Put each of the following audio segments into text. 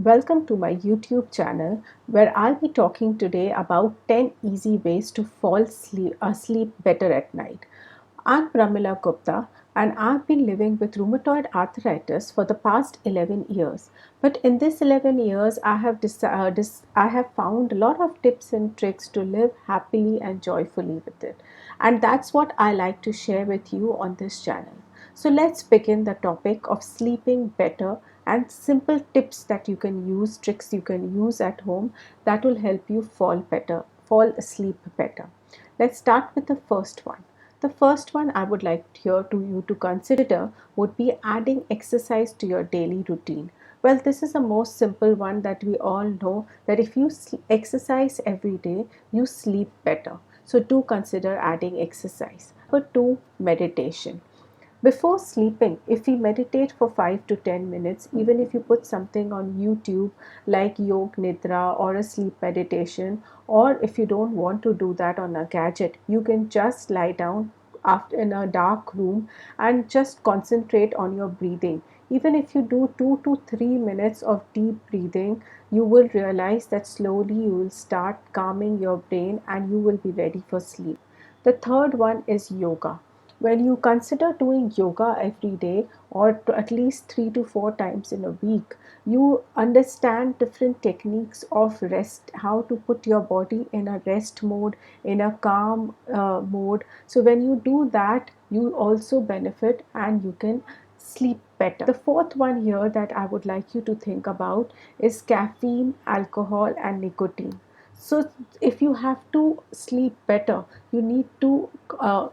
Welcome to my YouTube channel where I'll be talking today about 10 easy ways to fall asleep better at night. I'm Pramila Gupta and I've been living with rheumatoid arthritis for the past 11 years. But in this 11 years, I have found a lot of tips and tricks to live happily and joyfully with it. And that's what I like to share with you on this channel. So let's begin the topic of sleeping better and simple tips that you can use, tricks you can use at home that will help you fall asleep better. Let's start with the first one. The first one I would like you to consider would be adding exercise to your daily routine. Well, this is the most simple one that we all know that if you exercise every day, you sleep better. So do consider adding exercise. Number two, meditation. Before sleeping, if we meditate for 5 to 10 minutes, even if you put something on YouTube like Yog Nidra or a sleep meditation, or if you don't want to do that on a gadget, you can just lie down after in a dark room and just concentrate on your breathing. Even if you do 2 to 3 minutes of deep breathing, you will realize that slowly you will start calming your brain and you will be ready for sleep. The third one is yoga. When you consider doing yoga every day or at least 3 to 4 times in a week, you understand different techniques of rest, how to put your body in a rest mode, in a calm mode. So, when you do that, you also benefit and you can sleep better. The fourth one here that I would like you to think about is caffeine, alcohol, and nicotine. So, if you have to sleep better, you need to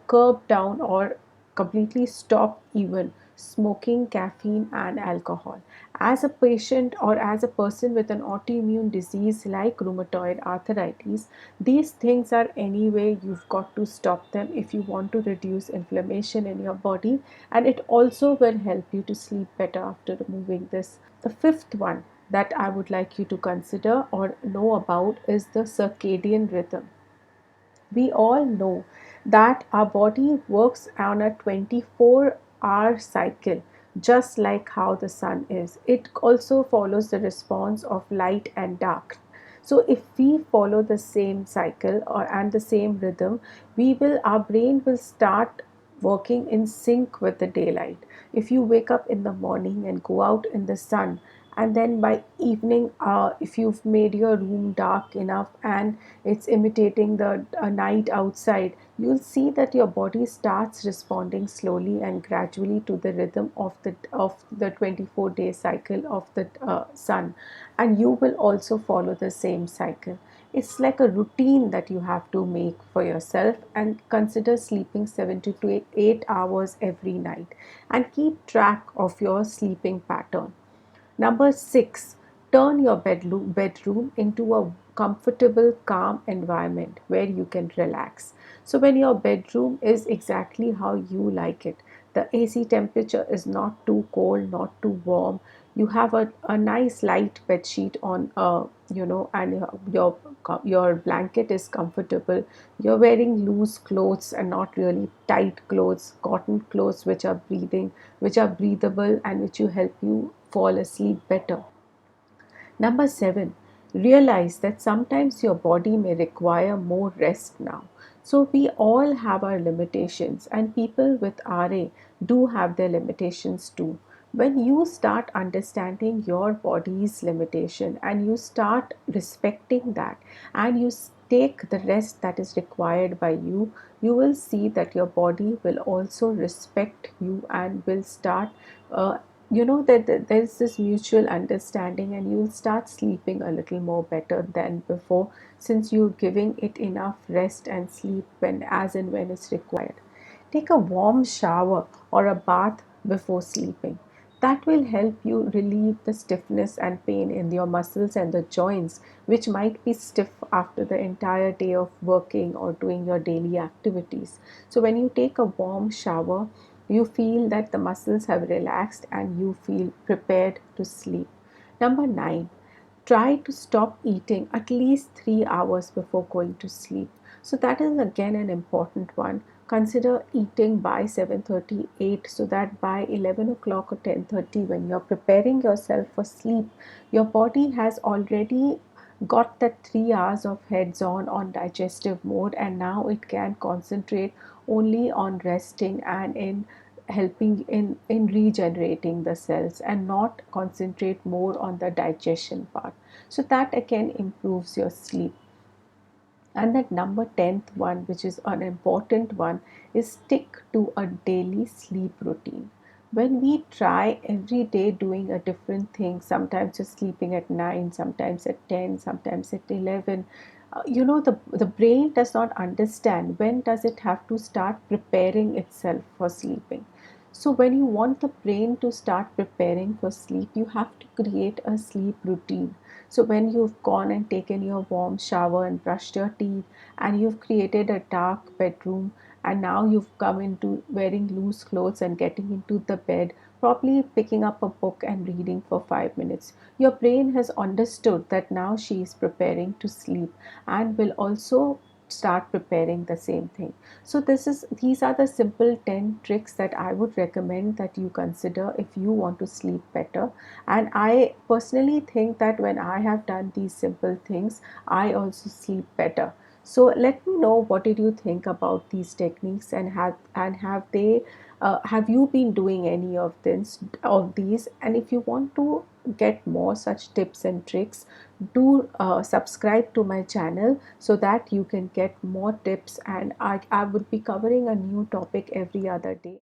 curb down or completely stop even smoking, caffeine, and alcohol. As a patient or as a person with an autoimmune disease like rheumatoid arthritis, these things are anyway, you've got to stop them if you want to reduce inflammation in your body, and it also will help you to sleep better after removing this. The fifth one that I would like you to consider or know about is the circadian rhythm. We all know that our body works on a 24-hour cycle, just like how the sun is. It also follows the response of light and dark. So if we follow the same cycle and the same rhythm, our brain will start working in sync with the daylight. If you wake up in the morning and go out in the sun, and then by evening, if you've made your room dark enough and it's imitating the night outside, you'll see that your body starts responding slowly and gradually to the rhythm of the 24-day cycle of the sun, and you will also follow the same cycle. It's like a routine that you have to make for yourself, and consider sleeping 7 to 8 hours every night and keep track of your sleeping pattern. Number six, turn your bedroom into a comfortable, calm environment where you can relax. So, when your bedroom is exactly how you like it, the AC temperature is not too cold, not too warm. You have a nice light bed sheet on, and your blanket is comfortable. You're wearing loose clothes and not really tight clothes, cotton clothes which are breathable and which will help you fall asleep better. Number seven, realize that sometimes your body may require more rest now. So, we all have our limitations, and people with RA do have their limitations too. When you start understanding your body's limitation and you start respecting that, and you take the rest that is required by you, you will see that your body will also respect you and will start there's this mutual understanding, and you'll start sleeping a little more better than before, since you're giving it enough rest and sleep when as and when it's required. Take a warm shower or a bath before sleeping. That will help you relieve the stiffness and pain in your muscles and the joints, which might be stiff after the entire day of working or doing your daily activities. So, when you take a warm shower, you feel that the muscles have relaxed and you feel prepared to sleep. Number nine, try to stop eating at least 3 hours before going to sleep. So, that is again an important one. consider eating by 7:38 so that by 11 o'clock or 10:30 when you're preparing yourself for sleep, your body has already got that 3 hours of heads on digestive mode, and now it can concentrate only on resting and in helping in regenerating the cells and not concentrate more on the digestion part. So that again improves your sleep. And that number 10th one, which is an important one, is stick to a daily sleep routine. When we try every day doing a different thing, sometimes just sleeping at 9, sometimes at 10, sometimes at 11, the brain does not understand when does it have to start preparing itself for sleeping. So when you want the brain to start preparing for sleep, you have to create a sleep routine. So when you've gone and taken your warm shower and brushed your teeth, and you've created a dark bedroom, and now you've come into wearing loose clothes and getting into the bed, probably picking up a book and reading for 5 minutes, your brain has understood that now she is preparing to sleep and will also start preparing the same thing. So these are the simple 10 tricks that I would recommend that you consider if you want to sleep better. And I personally think that when I have done these simple things, I also sleep better. So let me know, what did you think about these techniques, and have you been doing any of these? And if you want to get more such tips and tricks, do subscribe to my channel so that you can get more tips, and I would be covering a new topic every other day.